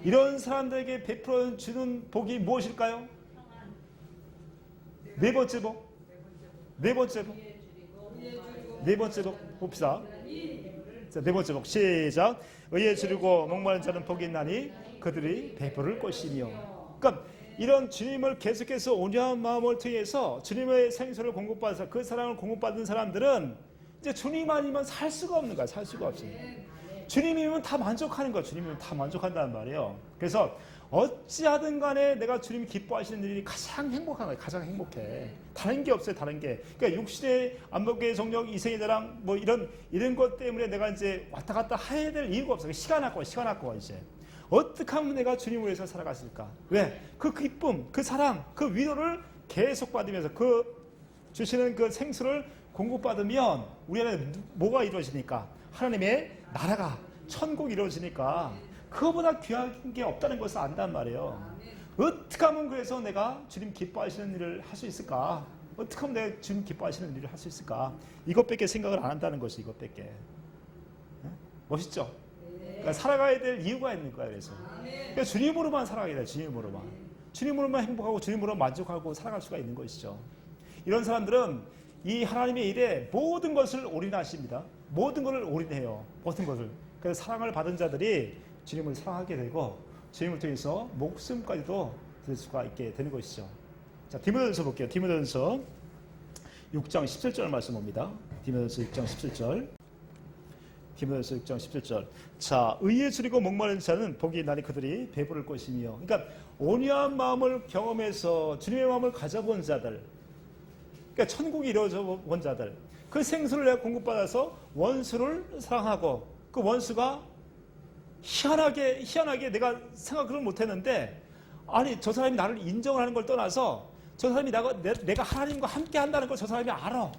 이런 사람들에게 베풀어 주는 복이 무엇일까요? 네 번째 복. 네 번째 복. 네 번째 복 봅시다. 자, 네 번째 복 시작. 의에 주리고 목마른 자는 복이 있나니 그들이 베풀을 것이며. 그러니까 이런 주님을 계속해서 온유한 마음을 통해서 주님의 생수를 공급받아서 그 사랑을 공급받은 사람들은 이제 주님 아니면 살 수가 없는 거야. 살 수가 없어요. 주님이면 다 만족하는 거야. 주님이면 다 만족한다는 말이에요. 그래서 어찌하든 간에 내가 주님이 기뻐하시는 일이 가장 행복한 거예요. 가장 행복해. 다른 게 없어요. 다른 게. 그러니까 육신의 안목의 정력, 이생의 자랑 뭐 이런 것 때문에 내가 이제 왔다 갔다 해야 될 이유가 없어요. 시간 아까워 이제. 어떻게 하면 내가 주님을 위해서 살아갔을까? 왜? 그 기쁨, 그 사랑, 그 위로를 계속 받으면서 그 주시는 그 생수를 공급받으면 우리 안에 뭐가 이루어지니까? 하나님의 나라가 천국이 이루어지니까 그거보다 귀한 게 없다는 것을 안단 말이에요. 어떻게 하면 그래서 내가 주님 기뻐하시는 일을 할 수 있을까? 어떻게 하면 내가 주님 기뻐하시는 일을 할 수 있을까? 이것밖에 생각을 안 한다는 것이 이것밖에. 멋있죠? 그러니까 살아가야 될 이유가 있는 거야. 그래서 그러니까 주님으로만 살아가야 돼. 주님으로만 행복하고 주님으로 만족하고 살아갈 수가 있는 것이죠. 이런 사람들은 이 하나님의 일에 모든 것을 올인하십니다. 모든 것을 올인해요. 모든 것을. 그래서 사랑을 받은 자들이 주님을 사랑하게 되고 주님을 통해서 목숨까지도 들 수가 있게 되는 것이죠. 자, 디모데전서 볼게요. 디모데전서 6장 17절 말씀 봅니다. 디모데전서 6장 17절. 디모데전서 6장 17절. 자, 의에 주리고 목마른 자는 복이 있나니 그들이 배부를 것이며. 그러니까 온유한 마음을 경험해서 주님의 마음을 가져본 자들. 그러니까 천국이 이루어져 본 자들. 그 생수를 내가 공급받아서 원수를 사랑하고 그 원수가 희한하게 내가 생각을 못했는데 아니 저 사람이 나를 인정을 하는 걸 떠나서 저 사람이 내가 하나님과 함께 한다는 걸 저 사람이 알아.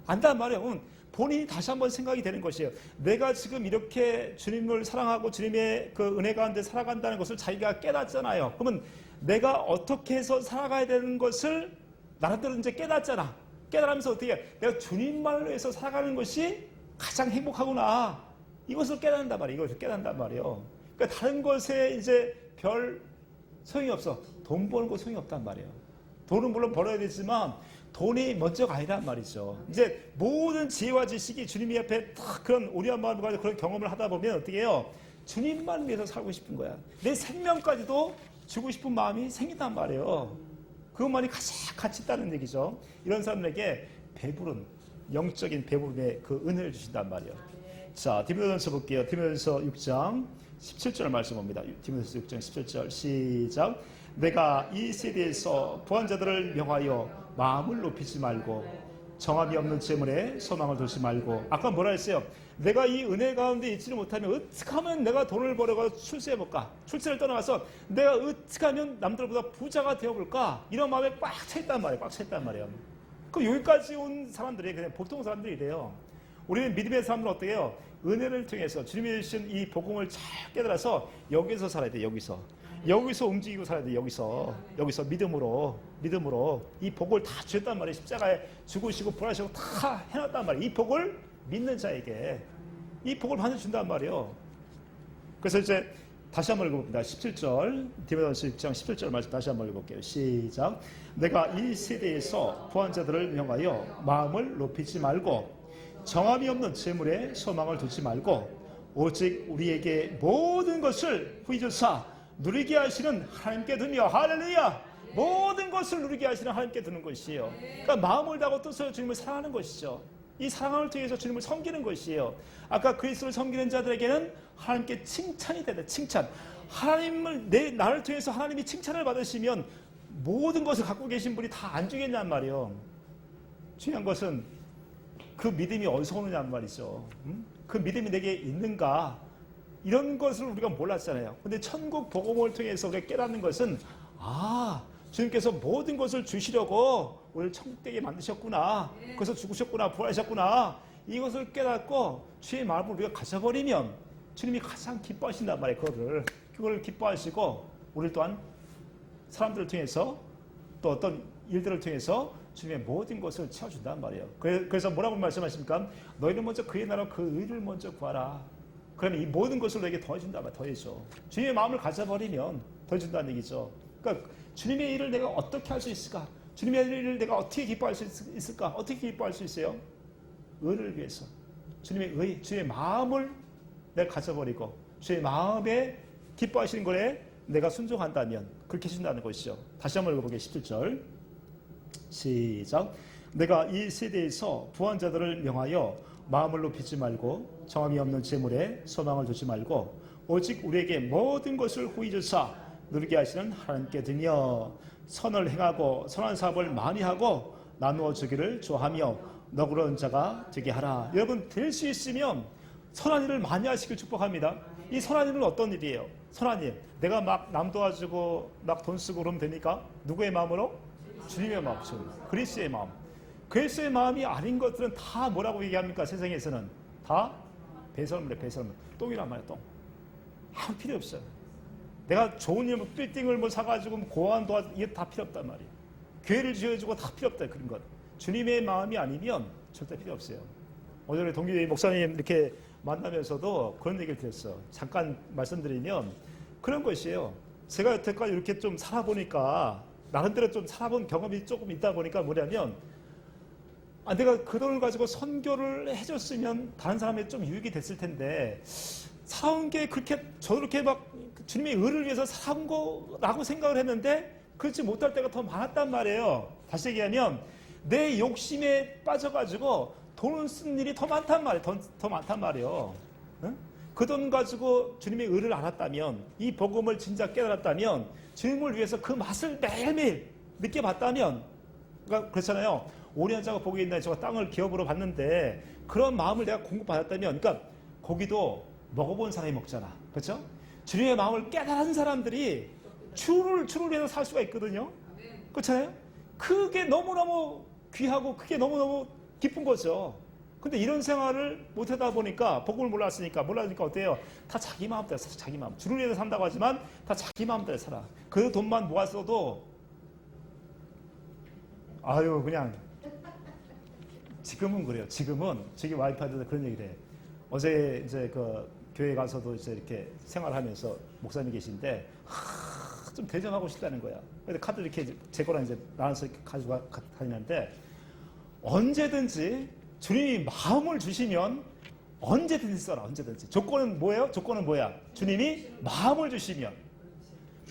안단 말이에요. 본인이 다시 한번 생각이 되는 것이에요. 내가 지금 이렇게 주님을 사랑하고 주님의 그 은혜 가운데 살아간다는 것을 자기가 깨닫잖아요. 그러면 내가 어떻게 해서 살아가야 되는 것을 나름대로 이제 깨닫잖아. 깨달으면서 어떻게 해? 내가 주님만을 위해서 살아가는 것이 가장 행복하구나. 이것을 깨닫는단 말이에요. 이것을 깨닫는단 말이에요. 그러니까 다른 것에 이제 별 소용이 없어. 돈 버는 거 소용이 없단 말이에요. 돈은 물론 벌어야 되지만 돈이 먼저가 아니란 말이죠. 이제 모든 지혜와 지식이 주님 앞에 딱 그런 오리한 마음을 가지고 그런 경험을 하다 보면 어떻게 해요? 주님만 위해서 살고 싶은 거야. 내 생명까지도 주고 싶은 마음이 생긴단 말이에요. 그것만이 가장 가치 있다는 얘기죠. 이런 사람들에게 배부른 영적인 배부름의 그 은혜를 주신단 말이에요. 자, 디모데전서 볼게요. 디모데전서 6장 17절 말씀 봅니다. 디모데전서 6장 17절 시작. 내가 이 세대에서 부한 자들을 명하여 마음을 높이지 말고 정함이 없는 재물에 소망을 두지 말고. 아까 뭐라 했어요? 내가 이 은혜 가운데 있지를 못하면 어떻게 하면 내가 돈을 벌어가 출세해볼까? 출세를 떠나가서 내가 어떻게 하면 남들보다 부자가 되어볼까? 이런 마음에 꽉 차있단 말이에요. 꽉 차있단 말이에요. 그 여기까지 온 사람들이 그냥 보통 사람들이 이래요. 우리는 믿음의 사람들은 어떻게 해요? 은혜를 통해서 주님이 주신 이 복음을 잘 깨달아서 여기서 살아야 돼. 여기서 움직이고 살아야 돼. 여기서 믿음으로 이 복을 다 주셨단 말이에요. 십자가에 죽으시고 부활하시고 다 해놨단 말이에요. 이 복을 믿는 자에게 이 복을 반드시 준단 말이에요. 그래서 이제 다시 한번 읽어봅니다. 17절 디모데전서 6장 17절 말씀 다시 한번 읽어볼게요. 시작. 내가 이 세대에서 부한 자들을 명하여 마음을 높이지 말고 정함이 없는 재물에 소망을 두지 말고 오직 우리에게 모든 것을 후히 주사 누리게 하시는 하나님께 두며. 할렐루야. 모든 것을 누리게 하시는 하나님께 두는 것이에요. 그러니까 마음을 다하고 뜻으로 주님을 사랑하는 것이죠. 이 사랑을 통해서 주님을 섬기는 것이에요. 아까 그리스도를 섬기는 자들에게는 하나님께 칭찬이 되다. 칭찬. 나를 통해서 하나님이 칭찬을 받으시면 모든 것을 갖고 계신 분이 다 안 주겠냔 말이에요. 중요한 것은 그 믿음이 어디서 오느냐는 말이죠. 그 믿음이 내게 있는가? 이런 것을 우리가 몰랐잖아요. 근데 천국 복음을 통해서 우리가 깨닫는 것은 주님께서 모든 것을 주시려고 우리를 천국되게 만드셨구나. 그래서 죽으셨구나. 부활하셨구나. 이것을 깨닫고 주의 마음을 우리가 가져버리면 주님이 가장 기뻐하신단 말이에요. 그거를 기뻐하시고 우리를 또한 사람들을 통해서 또 어떤 일들을 통해서 주님의 모든 것을 채워준단 말이에요. 그래서 뭐라고 말씀하십니까? 너희는 먼저 그의 나라와 그 의를 먼저 구하라. 그러면 이 모든 것을 너에게 더해준다 말 더해줘. 주님의 마음을 가져버리면 더해준다는 얘기죠. 그러니까 주님의 일을 내가 어떻게 할 수 있을까? 주님의 일을 내가 어떻게 기뻐할 수 있을까? 어떻게 기뻐할 수 있어요? 의를 위해서. 주님의 의, 주의 마음을 내가 가져버리고 주의 마음에 기뻐하시는 거에 내가 순종한다면 그렇게 해준다는 것이죠. 다시 한번 읽어보게 17절 시작. 내가 이 세대에서 부한 자들을 명하여 마음을 높이지 말고 정함이 없는 재물에 소망을 두지 말고 오직 우리에게 모든 것을 후히 주사 누리게 하시는 하나님께 드며 선을 행하고 선한 사업을 많이 하고 나누어 주기를 좋아하며 너그러운 자가 되게 하라. 여러분 될 수 있으면 선한 일을 많이 하시길 축복합니다. 이 선한 일은 어떤 일이에요? 선한 일. 내가 막 남 도와주고 막 돈 쓰고 그러면 됩니까? 누구의 마음으로? 주님의 마음, 그리스도의 마음. 그리스도의 마음이 아닌 것들은 다 뭐라고 얘기합니까? 세상에서는 다 배설물이에요. 배설물. 똥이란 말이에요. 똥. 아무 필요 없어요. 내가 좋은 일, 빌딩을 뭐 사가지고 고아원 도와주고 이게 다 필요 없단 말이에요. 교회를 지어주고 다 필요 없다 그런 것. 주님의 마음이 아니면 절대 필요 없어요. 오늘 동기 목사님 이렇게 만나면서도 그런 얘기를 드렸어요. 잠깐 말씀드리면 그런 것이에요. 제가 여태까지 이렇게 좀 살아보니까 나름대로 좀 살아본 경험이 조금 있다 보니까 뭐냐면 내가 그 돈을 가지고 선교를 해줬으면 다른 사람에게 좀 유익이 됐을 텐데 살아온 게 그렇게 저렇게 막 주님의 의를 위해서 살아온 거라고 생각을 했는데 그렇지 못할 때가 더 많았단 말이에요. 다시 얘기하면 내 욕심에 빠져가지고 돈을 쓴 일이 더 많단 말이에요. 더 많단 말이에요. 응? 그 돈 가지고 주님의 의를 알았다면 이 복음을 진짜 깨달았다면 주님을 위해서 그 맛을 매일매일 느껴봤다면 그러니까 그렇잖아요. 오리한자가 복이 있나 제가 땅을 기업으로 받는데 그런 마음을 내가 공급받았다면 그러니까 고기도 먹어본 사람이 먹잖아. 그렇죠? 주님의 마음을 깨달은 사람들이 주를 위해서 살 수가 있거든요. 그렇잖아요? 그게 너무너무 귀하고 그게 너무너무 기쁜 거죠. 근데 이런 생활을 못하다 보니까 복음을 몰랐으니까 어때요? 다 자기 마음대로 살아. 자기 마음. 주를 위해서 산다고 하지만 다 자기 마음대로 살아. 그 돈만 모았어도 그냥 지금은 그래요. 지금은 저기 와이프한테 그런 얘기를 해. 어제 이제 그 교회 가서도 이제 이렇게 생활하면서 목사님 계신데 좀 대전하고 싶다는 거야. 근데 카드 이렇게 제 거랑 이제 나눠서 이렇게 가지고 다니는데 언제든지 주님이 마음을 주시면 언제든지 써라. 언제든지. 조건은 뭐예요? 조건은 뭐야? 주님이 마음을 주시면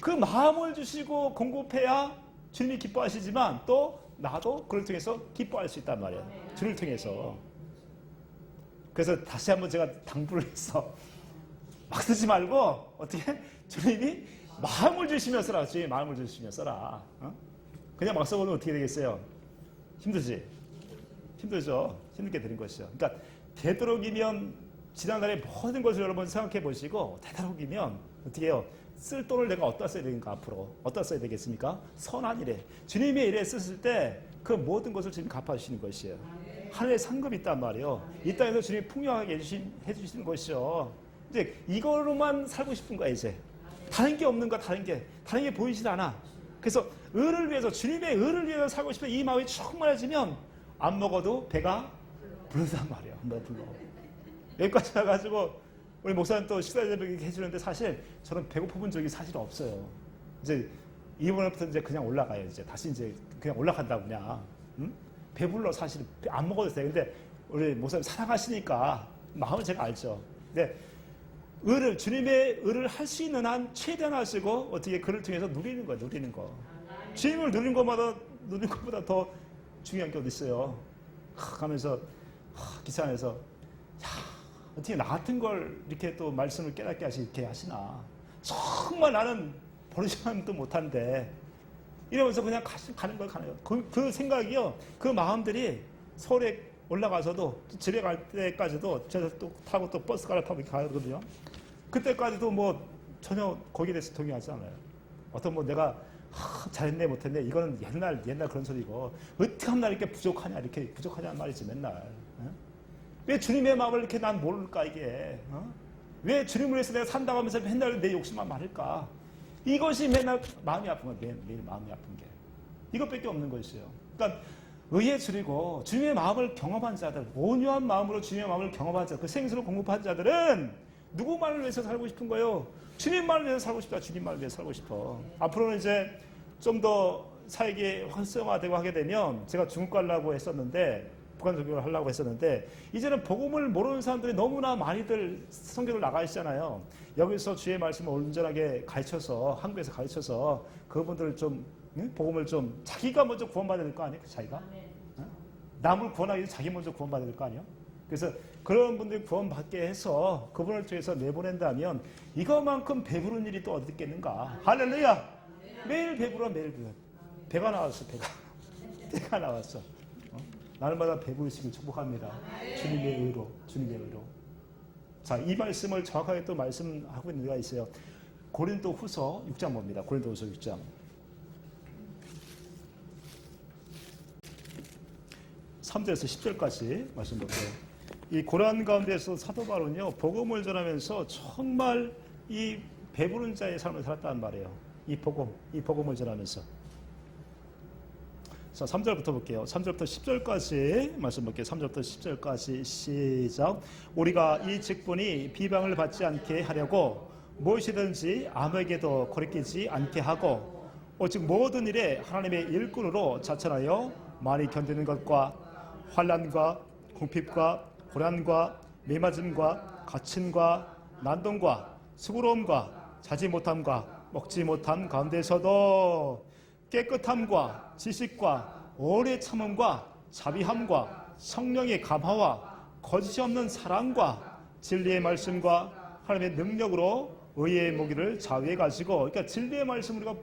그 마음을 주시고 공급해야 주님이 기뻐하시지만 또 나도 그걸 통해서 기뻐할 수 있단 말이에요. 주를 통해서. 그래서 다시 한번 제가 당부를 해서 막 쓰지 말고 어떻게 주님이 마음을 주시면 써라. 주님이 마음을 주시면 써라. 그냥 막 써보면 어떻게 되겠어요? 힘들지? 힘들죠. 힘들게 되는 것이죠. 그러니까 되도록이면 지난날의 모든 것을 여러분 생각해 보시고 되도록이면 어떻게 해요? 쓸 돈을 내가 어디다 써야 되는가 앞으로? 어디다 써야 되겠습니까? 선한 일에. 주님의 일에 썼을 때 그 모든 것을 주님 갚아주시는 것이에요. 하늘에 상급이 있단 말이에요. 이 땅에서 주님이 풍요하게 해주시는 것이죠. 이제 이거로만 살고 싶은 거야 이제. 다른 게 없는 거야 다른 게 보이질 않아. 그래서 의를 위해서 주님의 의를 위해서 살고 싶은 이 마음이 충만해지면 안 먹어도 배가 부르단 말이에요. 한번 불러. 여기까지 와가지고 우리 목사님 또 식사 대접을 해주는데 사실 저는 배고픈 적이 사실 없어요. 이제 이번부터 이제 그냥 올라가요. 이제 다시 이제 그냥 올라간다 그냥. 응? 배불러 사실 안 먹어도 돼. 근데 우리 목사님 사랑하시니까 마음을 제가 알죠. 근데 주님의 의를 할 수 있는 한 최대한 하시고 어떻게 그를 통해서 누리는 거예요. 누리는 거. 주님을 누리는 것보다 더 중요한 게 어디 있어요. 가면서 기차 안에서 어떻게 나 같은 걸 이렇게 또 말씀을 깨닫게 이렇게 하시나. 정말 나는 버리지도 못한데 이러면서 그냥 가는 거예요. 그 생각이요. 그 마음들이 서울에 올라가서도 집에 갈 때까지도 제가 또 타고 또 버스 갈아타고 가거든요. 그때까지도 뭐 전혀 거기에 대해서 동의하지 않아요. 어떤 뭐 내가 잘했네 못했네 이거는 옛날 그런 소리고 어떻게 하면 나 이렇게 부족하냐는 말이지 맨날. 왜 주님의 마음을 이렇게 난 모를까 이게. 왜 주님을 위해서 내가 산다고 하면서 맨날 내 욕심만 많을까. 이것이 맨날 마음이 아픈 거예요. 매일 마음이 아픈 게. 이것밖에 없는 것이에요. 그러니까 의에 줄이고 주님의 마음을 경험한 자들, 온유한 마음으로 주님의 마음을 경험한 자들, 그 생수를 공급한 자들은 누구만을 위해서 살고 싶은 거예요? 주님만을 위해서 살고 싶다. 주님만을 위해서 살고 싶어. 앞으로는 이제 좀 더 사역이 활성화되고 하게 되면 제가 중국 가려고 했었는데 북한 선교를 하려고 했었는데 이제는 복음을 모르는 사람들이 너무나 많이들 선교를 나가시잖아요. 여기서 주의 말씀을 온전하게 가르쳐서 한국에서 가르쳐서 그분들을 좀 복음을 좀 자기가 먼저 구원받아야 될 거 아니에요? 자기가? 남을 구원하기 위해 자기 먼저 구원받아야 될 거 아니에요? 그래서 그런 분들이 구원받게 해서 그분을 통해서 내보낸다면 이것만큼 배부른 일이 또 어디 있겠는가? 할렐루야! 매일 배부러 매일 배부러. 배가 나왔어. 배가 나왔어. 날마다 배부르시길 축복합니다. 주님의 의로, 주님의 의로. 자, 이 말씀을 정확하게 또 말씀하고 있는 데가 있어요. 고린도 후서 6장 봅니다. 고린도 후서 6장. 3절에서 10절까지 말씀 볼게요. 이 고난 가운데서 사도 바울은요, 복음을 전하면서 정말 이 배부른 자의 삶을 살았다는 말이에요. 이 복음을 전하면서. 자, 3절부터 볼게요. 3절부터 10절까지 말씀 볼게요. 3절부터 10절까지 시작. 우리가 이 직분이 비방을 받지 않게 하려고 무엇이든지 아무에게도 거리끼지 않게 하고 오직 모든 일에 하나님의 일꾼으로 자천하여 많이 견디는 것과 환난과 궁핍과 고난과 매맞음과 갇힘과 난동과 수고로움과 자지 못함과 먹지 못함 가운데서도 깨끗함과 지식과 오래 참음과 자비함과 성령의 감화와 거짓이 없는 사랑과 진리의 말씀과 하나님의 능력으로 의의 무기를 자위해 가지고, 그러니까 진리의 말씀을 우리가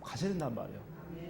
가져야 된단 말이에요.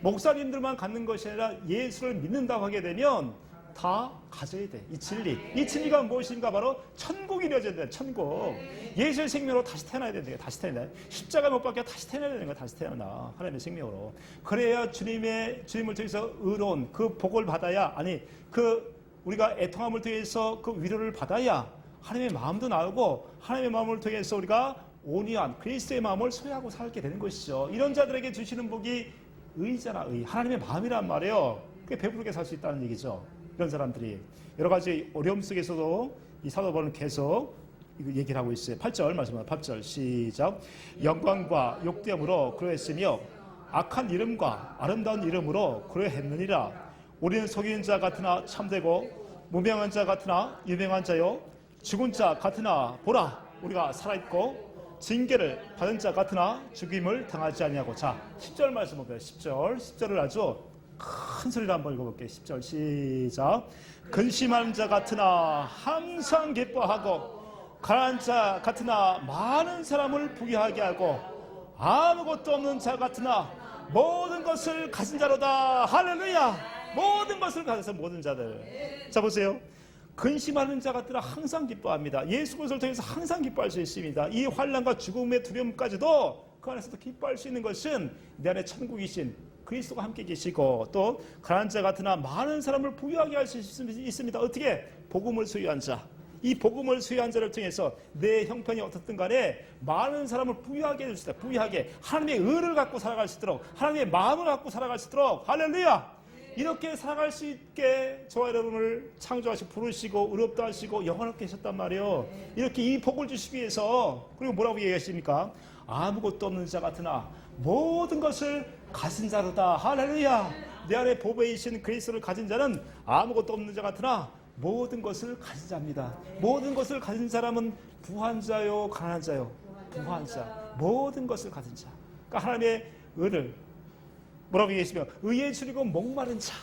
목사님들만 갖는 것이 아니라 예수를 믿는다고 하게 되면 다 가져야 돼. 이 진리가 무엇인가? 바로 천국이 이루어져야 돼. 천국. 예수의 생명으로 다시 태어나야 되는 거야. 다시 태어나. 십자가 못 박혀 다시 태어나야 되는 거야. 다시 태어나. 하나님의 생명으로. 그래야 주님을 통해서 의로운 그 복을 받아야, 아니 그 우리가 애통함을 통해서 그 위로를 받아야 하나님의 마음도 나오고, 하나님의 마음을 통해서 우리가 온유한 그리스도의 마음을 소유하고 살게 되는 것이죠. 이런 자들에게 주시는 복이 의잖아. 의. 하나님의 마음이란 말이에요. 그게 배부르게 살 수 있다는 얘기죠. 이런 사람들이 여러 가지 어려움 속에서도 이 사도 바울은 계속 이거 얘기를 하고 있어요. 8절 말씀합니다. 8절 시작. 영광과 욕됨으로 그러했으며 악한 이름과 아름다운 이름으로 그러했느니라. 우리는 속인 자 같으나 참되고 무명한 자 같으나 유명한 자요 죽은 자 같으나 보라 우리가 살아있고 징계를 받은 자 같으나 죽임을 당하지 아니하고. 자, 10절 말씀 보세요. 10절을 아주 큰 소리로 한번 읽어볼게요. 10절 시작. 근심한 자 같으나 항상 기뻐하고 가난한 자 같으나 많은 사람을 부귀하게 하고 아무것도 없는 자 같으나 모든 것을 가진 자로다. 할렐루야. 모든 것을 가져서 모든 자들. 자, 보세요. 근심하는 자 같으나 항상 기뻐합니다. 예수 그리스도를 통해서 항상 기뻐할 수 있습니다. 이 환난과 죽음의 두려움까지도 그 안에서도 기뻐할 수 있는 것은 내 안에 천국이신 그리스도가 함께 계시고, 또 가난한 자 같으나 많은 사람을 부유하게 할 수 있습니다. 어떻게? 복음을 소유한 자. 이 복음을 소유한 자를 통해서 내 형편이 어떻든 간에 많은 사람을 부유하게 해줄 수 있다. 부유하게 하나님의 의를 갖고 살아갈 수 있도록, 하나님의 마음을 갖고 살아갈 수 있도록. 할렐루야. 이렇게 살아갈 수 있게 저와 여러분을 창조하시고 부르시고 의롭다 하시고 영원하게 하셨단 말이에요. 이렇게 이 복을 주시기 위해서. 그리고 뭐라고 얘기하십니까? 아무것도 없는 자 같으나 모든 것을 가진 자로다. 할렐루야. 내 안에 보배이신 그리스도를 가진 자는 아무것도 없는 자 같으나 모든 것을 가진 자입니다. 모든 것을 가진 사람은 부한 자요 가난한 자요? 부한 자. 모든 것을 가진 자. 그러니까 하나님의 의를 뭐라고 얘기하시면 의에 줄이고 목마른 자,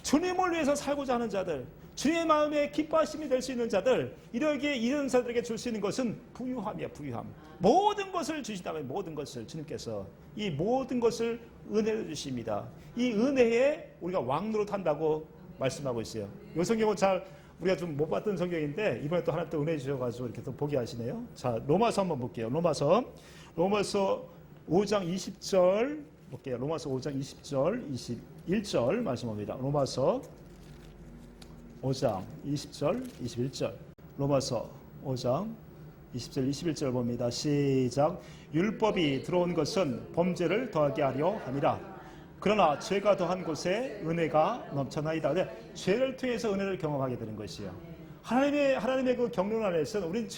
주님을 위해서 살고자 하는 자들, 주의 마음에 기뻐하심이 될 수 있는 자들, 이런 자들에게 줄 수 있는 것은 부유함이야. 부유함. 모든 것을 주신다면 모든 것을 주님께서 이 모든 것을 은혜로 주십니다. 이 은혜에 우리가 왕노릇 한다고 말씀하고 있어요. 이 성경은 잘 우리가 좀 못 봤던 성경인데 이번에 또 하나 또 은혜 주셔가지고 이렇게 또 보게 하시네요. 자, 로마서 한번 볼게요. 로마서 5장 20절 볼게요. 로마서 5장 20절 21절 말씀합니다. 로마서 5장 20절 21절 로마서 5장 20절 21절 봅니다. 시작. 율법이 들어온 것은 범죄를 더하게 하려 함이라. 그러나 죄가 더한 곳에 은혜가 넘쳐나이다. 죄를 통해서 은혜를 경험하게 되는 것이에요. 하나님의 그 경륜 안에서는 우린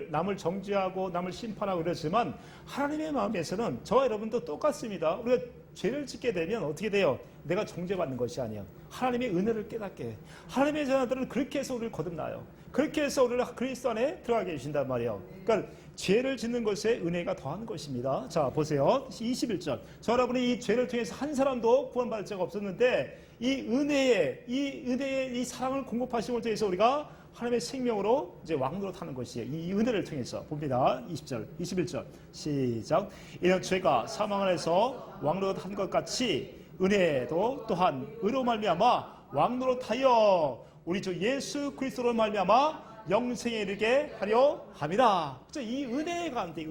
남을 정죄하고 남을 심판하고 그러지만 하나님의 마음에서는 저와 여러분도 똑같습니다. 우리가 죄를 짓게 되면 어떻게 돼요? 내가 정죄받는 것이 아니야. 하나님의 은혜를 깨닫게 해. 하나님의 자녀들은 그렇게 해서 우리를 거듭나요. 그렇게 해서 우리를 그리스도 안에 들어가게 해주신단 말이에요. 그러니까 죄를 짓는 것에 은혜가 더한 것입니다. 자, 보세요. 21절. 저 여러분이 이 죄를 통해서 한 사람도 구원받을 자가 없었는데 이 은혜의 이 사랑을 공급하심을 통해서 우리가 하나님의 생명으로 이제 왕노릇 하는 것이에요. 이 은혜를 통해서 봅니다. 20절, 21절 시작. 이는 죄가 사망 안에서 왕노릇 한 것 같이 은혜도 또한 의로 말미암아 왕노릇하여 우리 주 예수 그리스도로 말미암아 영생에 이르게 하려 함이라. 이 은혜 가운데,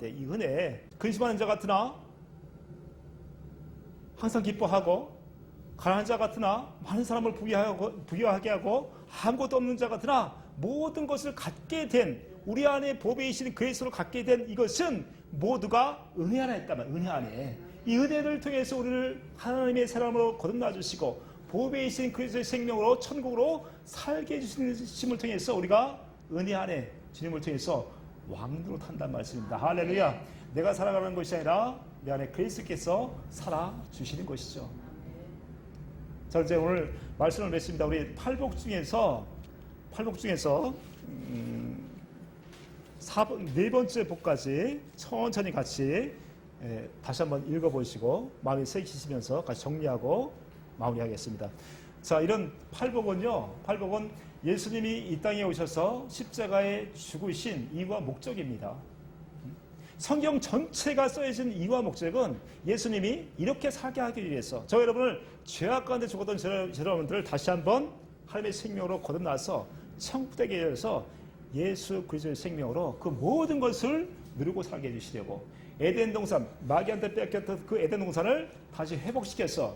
이 은혜. 근심하는 자 같으나 항상 기뻐하고, 가난한 자 같으나 많은 사람을 부유하게 하고, 아무것도 없는 자 같으나 모든 것을 갖게 된, 우리 안에 보배이신 그리스도를 갖게 된 이것은 모두가 은혜 안에 있다면, 은혜 안에. 이 은혜를 통해서 우리를 하나님의 사람으로 거듭나 주시고 보배이신 그리스도의 생명으로 천국으로 살게 해주심을 통해서 우리가 은혜 안에 주님을 통해서 왕노릇 한다는 말씀입니다. 할렐루야. 내가 살아가는 것이 아니라 내 안에 그리스도께서 살아주시는 것이죠. 자, 이제 오늘 말씀을 맺습니다. 우리 팔복 중에서 네 번째 복까지 천천히 같이 다시 한번 읽어보시고 마음에 새기시면서 같이 정리하고 마무리하겠습니다. 자, 이런 팔복은 예수님이 이 땅에 오셔서 십자가에 죽으신 이유와 목적입니다. 성경 전체가 써있는 이유와 목적은 예수님이 이렇게 살게 하기 위해서 저 여러분을 죄악 가운데 죽었던 여러분들을 다시 한번 하나님의 생명으로 거듭나서 천국되게 해서 예수 그리스도의 생명으로 그 모든 것을 누리고 살게 해주시려고 에덴 동산, 마귀한테 뺏겼던 그 에덴 동산을 다시 회복시켜서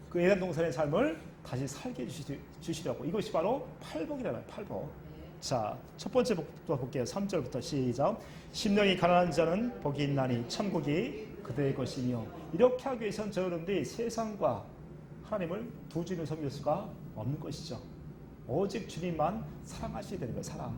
그 에덴 동산의 삶을 다시 살게 해주시려고. 이것이 바로 팔복이라는 팔복. 자, 첫 번째 복부터 볼게요. 3절부터 시작. 심령이 가난한 자는 복이 있나니 천국이 그들의 것이며. 이렇게 하기 위해서는 저 여러분들이 세상과 하나님을 두 주님을 섬길 수가 없는 것이죠. 오직 주님만 사랑하셔야 되는 거예요. 사랑.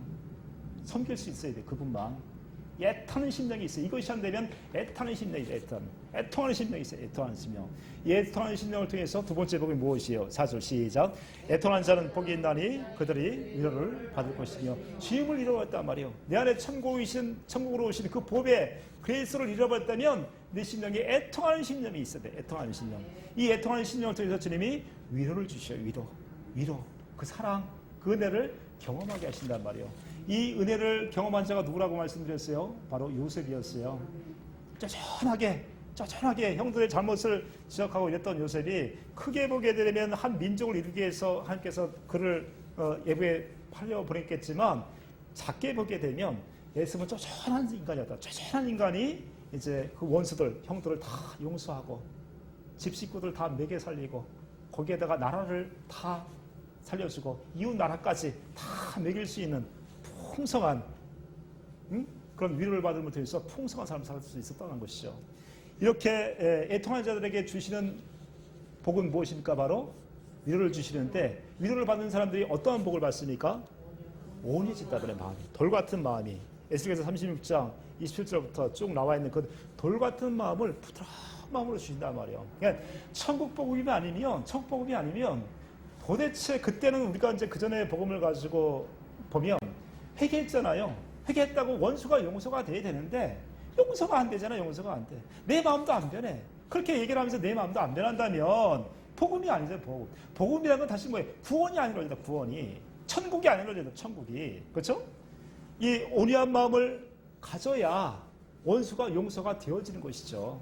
섬길 수 있어야 돼. 그분만. 애타는 심령이 있어요. 이것이 안 되면 애타는 심령이 있어요. 애통하는 심령이 있어요. 애통하는 심령. 이 애통하는 심령을 통해서 두 번째 복이 무엇이에요? 4절 시작. 애통하는 자는 복이 있나니 그들이 위로를 받을 것이며. 주님을 잃어버렸단 말이에요. 내 안에 천국으로 오신 그 복의 그리스도를 잃어버렸다면 내 심령에 애통하는 심령이 있어야 돼. 애통하는 심령. 이 애통하는 심령을 통해서 주님이 위로를 주셔요. 위로. 그 사랑, 그 은혜를 경험하게 하신단 말이에요. 이 은혜를 경험한 자가 누구라고 말씀드렸어요? 바로 요셉이었어요. 쪼잔하게 형들의 잘못을 지적하고 이랬던 요셉이 크게 보게 되면 한 민족을 이루기 위해서 하나님께서 그를 애굽에 팔려 보냈겠지만 작게 보게 되면 예수는 쪼잔한 인간이었다. 쪼잔한 인간이 이제 그 원수들, 형들을 다 용서하고 집 식구들 다 먹여 살리고 거기에다가 나라를 다 살려주고 이웃 나라까지 다 먹일 수 있는 풍성한 그런 위로를 받음을 통해서 풍성한 삶을 살 수 있었다는 것이죠. 이렇게 애통한 자들에게 주시는 복은 무엇입니까? 바로 위로를 주시는데 위로를 받는 사람들이 어떠한 복을 받습니까? 온유해진다 그래. 마음이 돌같은 마음이 에스겔서 36장 27절부터 쭉 나와 있는 그 돌같은 마음을 부드러운 마음으로 주신단 말이에요. 그러니까 천국 복음이 아니면 도대체 그때는 우리가 이제 그 전에 복음을 가지고 보면 회개했잖아요. 회개했다고 원수가 용서가 돼야 되는데 용서가 안 되잖아. 용서가 안 돼. 내 마음도 안 변해. 그렇게 얘기를 하면서 내 마음도 안 변한다면 복음이 아니죠. 복음이라는 건 다시 뭐예요? 구원이 아니라 구원이. 천국이 아니라 천국이. 그렇죠? 이 온유한 마음을 가져야 원수가 용서가 되어지는 것이죠.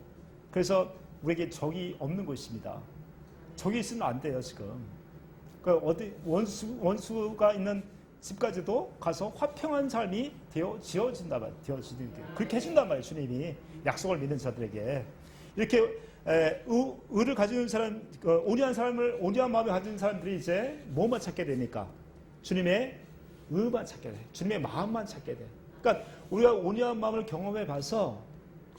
그래서 우리에게 적이 없는 것입니다. 적이 있으면 안 돼요. 지금. 그러니까 어디 원수가 있는 집까지도 가서 화평한 삶이 지어진단 말이에요. 그렇게 해준단 말이에요. 주님이 약속을 믿는 자들에게. 이렇게 의를 가지는 사람, 온유한 마음을 가진 사람들이 이제 뭐만 찾게 되니까? 주님의 의만 찾게 돼. 주님의 마음만 찾게 돼. 그러니까 우리가 온유한 마음을 경험해 봐서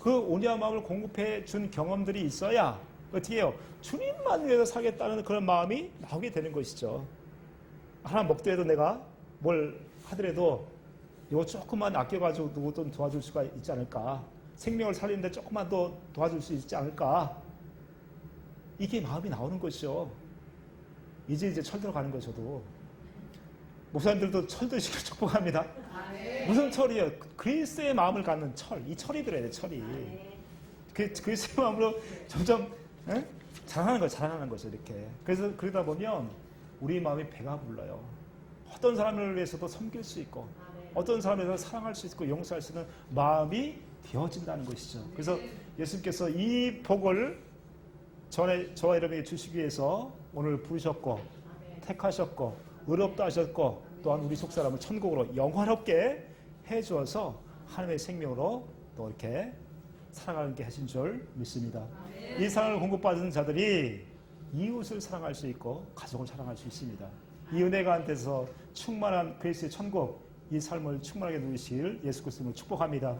그 온유한 마음을 공급해 준 경험들이 있어야 어떻게 해요? 주님만 위해서 살겠다는 그런 마음이 나오게 되는 것이죠. 하나 먹더라도 내가 뭘 하더라도 이거 조금만 아껴가지고 누구 좀 도와줄 수가 있지 않을까. 생명을 살리는데 조금만 더 도와줄 수 있지 않을까. 이게 마음이 나오는 것이죠. 이제 철 들어가는 거죠. 저도 목사님들도 철 드시길 축복합니다. 무슨 철이에요? 그리스도의 마음을 갖는 철. 이 철이 들어야 돼. 철이. 그리스도의 마음으로 점점 자라나는 거죠. 이렇게. 그래서 그러다 보면 우리 마음이 배가 불러요. 어떤 사람을 위해서도 섬길 수 있고 어떤 사람에 대해서 사랑할 수 있고 용서할 수 있는 마음이 되어진다는 것이죠. 그래서 예수님께서 이 복을 저와 여러분에게 주시기 위해서 오늘 부르셨고 택하셨고 의롭다 하셨고 또한 우리 속사람을 천국으로 영화롭게 해주어서 하나님의 생명으로 또 이렇게 살아가는 게 하신 줄 믿습니다. 이 사랑을 공급받은 자들이 이웃을 사랑할 수 있고 가족을 사랑할 수 있습니다. 이 은혜 가운데서 충만한 그리스도의 천국, 이 삶을 충만하게 누리실 예수 그리스도를 축복합니다.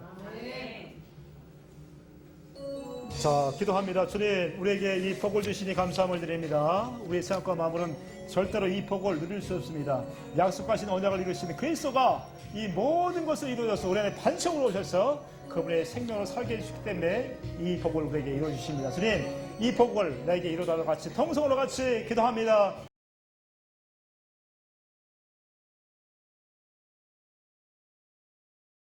자, 기도합니다. 주님, 우리에게 이 복을 주시니 감사함을 드립니다. 우리의 생각과 마음으로는 절대로 이 복을 누릴 수 없습니다. 약속하신 언약을 이루시는 그리스도가 이 모든 것을 이루어서 우리 안에 반석으로 오셔서 그분의 생명을 살게 해주시기 때문에 이 복을 우리에게 이루어주십니다. 주님, 이 복을 나에게 이루어달라고 같이 통성으로 같이 기도합니다.